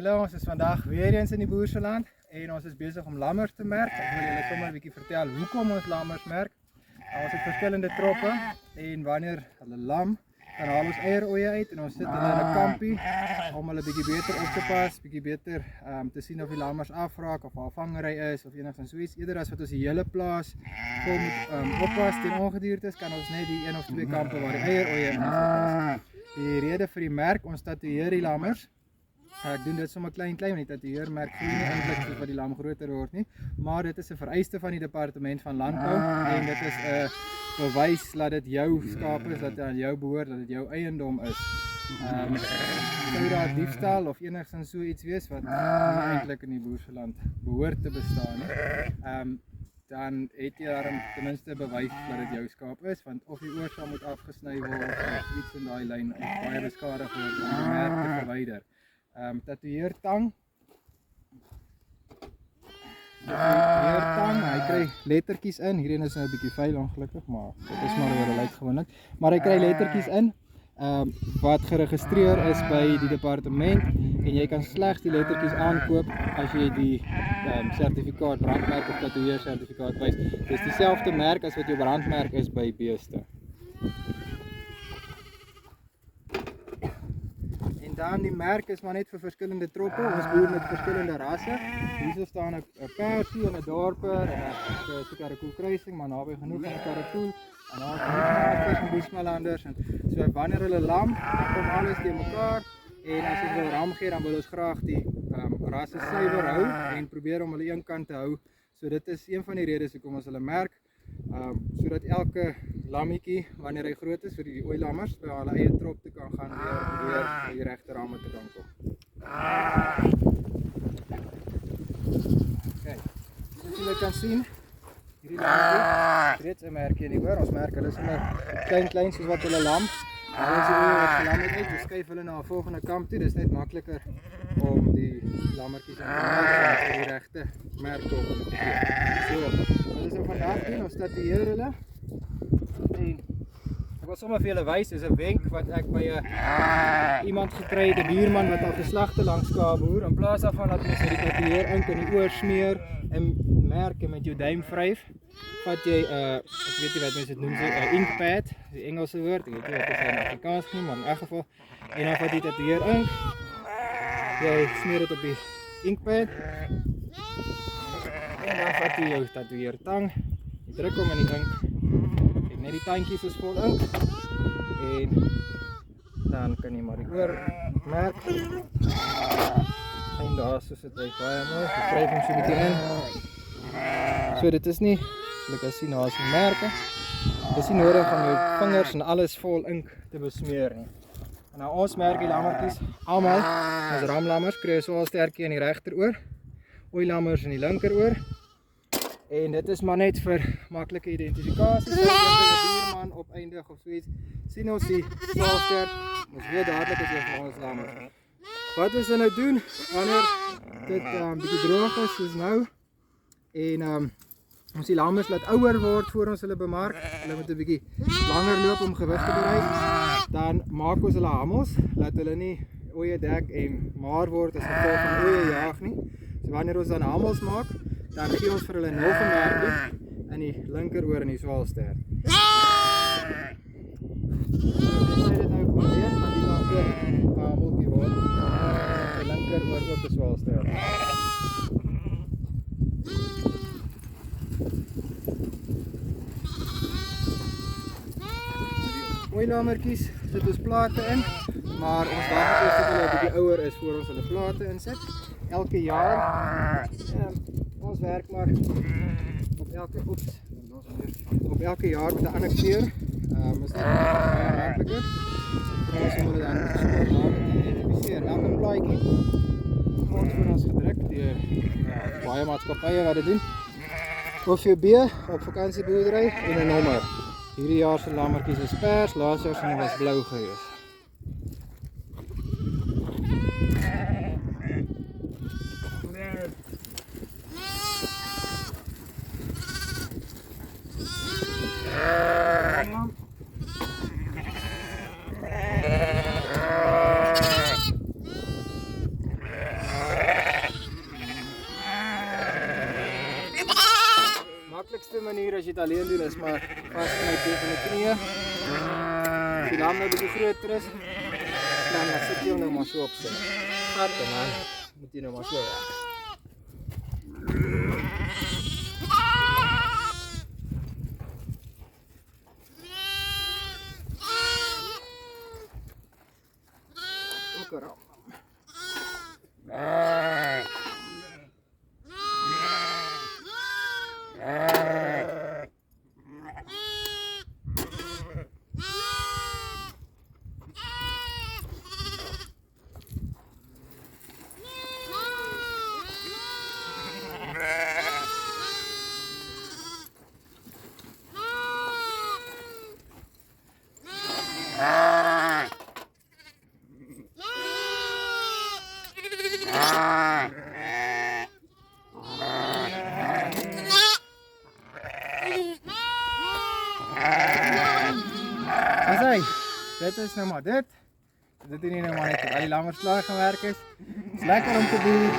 Hallo, ons is vandag weer eens in die Boersland en ons is besig om lammers te merk. Ek wil julle sommer 'n bietjie vertel hoekom ons lammers merk. Ons het verskillende troppe en wanneer hulle lam, dan haal ons eieroeie uit en ons sit hulle in 'n kampie om hulle bietjie beter op te pas, bietjie beter te sien of die lammers afraak of haar vangery is of enigsins so iets. Eerder as wat ons die hele plaas vol moet oppas teen ongediertes, kan ons net die 1 of 2 kampe waar die eieroeie in is oppas. Die rede vir die merk, ons tatoeëer die lammers. Ek doen dit sommer klein, want die tatoeëermerk gee nie eintlik soos wat die lam groter word nie, maar dit is 'n vereiste van die departement van landbou en dit is 'n bewys dat dit jou skaap is, dat dit aan jou behoort, dat dit jou eiendom is. Sou daar diefstal of enigsins so iets wees wat nie eintlik in die Boersland behoort te bestaan nie, dan het jy daarom ten minste bewys dat dit jou skaap is, want of die oor sal moet afgesny word of iets in daai lyn of baie beskadig word om die merk te verwyder. Tatoeëertang. Hy kry lettertjies in. Hierin is nou 'n bietjie vuil ongelukkig, maar dit is maar hoe dit lyk gewoonlik. Maar hy kry lettertjies in wat geregistreer is by die departement en jy kan slegs die lettertjies aankoop as jy die sertifikaat, brandmerk of tatoeëer sertifikaat wys. Dis dieselfde merk as wat jou brandmerk is by beeste. Dan die merk is maar net vir verskillende troppe, ons boer met verskillende rasse. Hier staan 'n persie en 'n dorper en 'n Sukarako kruising, maar naby genoeg aan 'n Karakool en daar is nog Bushmalanders en so wanneer hulle lam, dan kom alles te mekaar en as ons wil ram gee, dan wil ons graag die rasse suiwer hou en probeer om hulle een kant te hou. So dit is een van die redes hoekom ons hulle merk. Sodat elke lammetjie, wanneer hy groot is vir die ooilammers, by hulle eie trop te kan gaan weer die regte ramme te kan kom. Kijk, soos julle kan sien, hierdie lammetjie, reeds 'n merkie in die oor, ons merk hulle is sommer klein soos wat hulle lam. Hulle is die oor wat gelam het uit, so skuif hulle na 'n volgende kamp toe, dis net makliker om die lammetjies aan die regte merk te op. So, wat is nou vandag doen, ons tatoeëer hulle en ek wil sommer vir julle wys, is 'n wenk wat ek by iemand gekry het, 'n buurman wat al geslagte langs Kaap boer, in plaas daarvan dat mens die tatoeëer ink in die oor smeer en merk en met jou duim vryf, vat jy, ek weet nie wat mense dit noem, 'n inkpad, die Engelse woord, ek weet nie wat dit is in Afrikaans nie, maar in elk geval, en dan vat jy tatoeëer ink, jy smeer dit op die inkpad, en dan vat jy jou tatoeëertang, jy druk hom in die ink, en net die tandjies is vol ink, en dan kan jy maar die oor merk, en daar so sit hy baie mooi, jy skryf hom so bietjie in, so dit is nie, jy kan sien daar is die merke, dit is nie nodig om jou vingers en alles vol ink te besmeer nie. En nou ons merk die lammertjies, almal, ons ramlammers kry 'n swaalstertjie in die regteroor, ooilammers in die linkeroor, en dit is maar net vir maklike identifikasie, so as jy 'n buurman opeindig of so iets, sien ons die swaalstert, ons weet dadelik as jy vir ons lammers. Wat ons nou doen, wanneer dit bietjie droog is, soos nou, en ons die lammers laat ouer word voor ons hulle bemark, hulle moet 'n bietjie langer loop om gewig te bereik, dan maak ons hulle hamels, laat hulle nie ooe dek en maar word as gevolg van ooe jaag nie. So wanneer ons dan hamels maak, dan gee ons vir hulle nog 'n merkie in die linkeroor en die swaalstert. As jy dit nou kon leer, dan die langer hameltjie word, die linkeroor ook 'n swaalstert. Ooilammertjies sit ons plate in, maar ons wag eers tot hulle 'n bietjie ouer is voor ons hulle plate insit. Elke jaar, ons werk maar op elke jaar met 'n ander kleur, is dit baie makliker. Ons moet dan sommer maar identifiseer. Elke plaatjie word vir ons gedruk deur baie maatskappye wat dit doen. OVB op vakansieboerdery en 'n nommer. Hierdie jaar se lammetjies is pers, laas jaar se was blou gewees. dit alleen doen is maar vasknyp tegen die knieë. As die lam nou bietjie groter is, dan sit jy hom nou maar so op sy gat en dan moet jy nou maar so weg. Ook 'n ram. Asai, dit is nou maar dit. Dit is nie nou maar net al die lammerslaag gewerk is. Is lekker om te doen.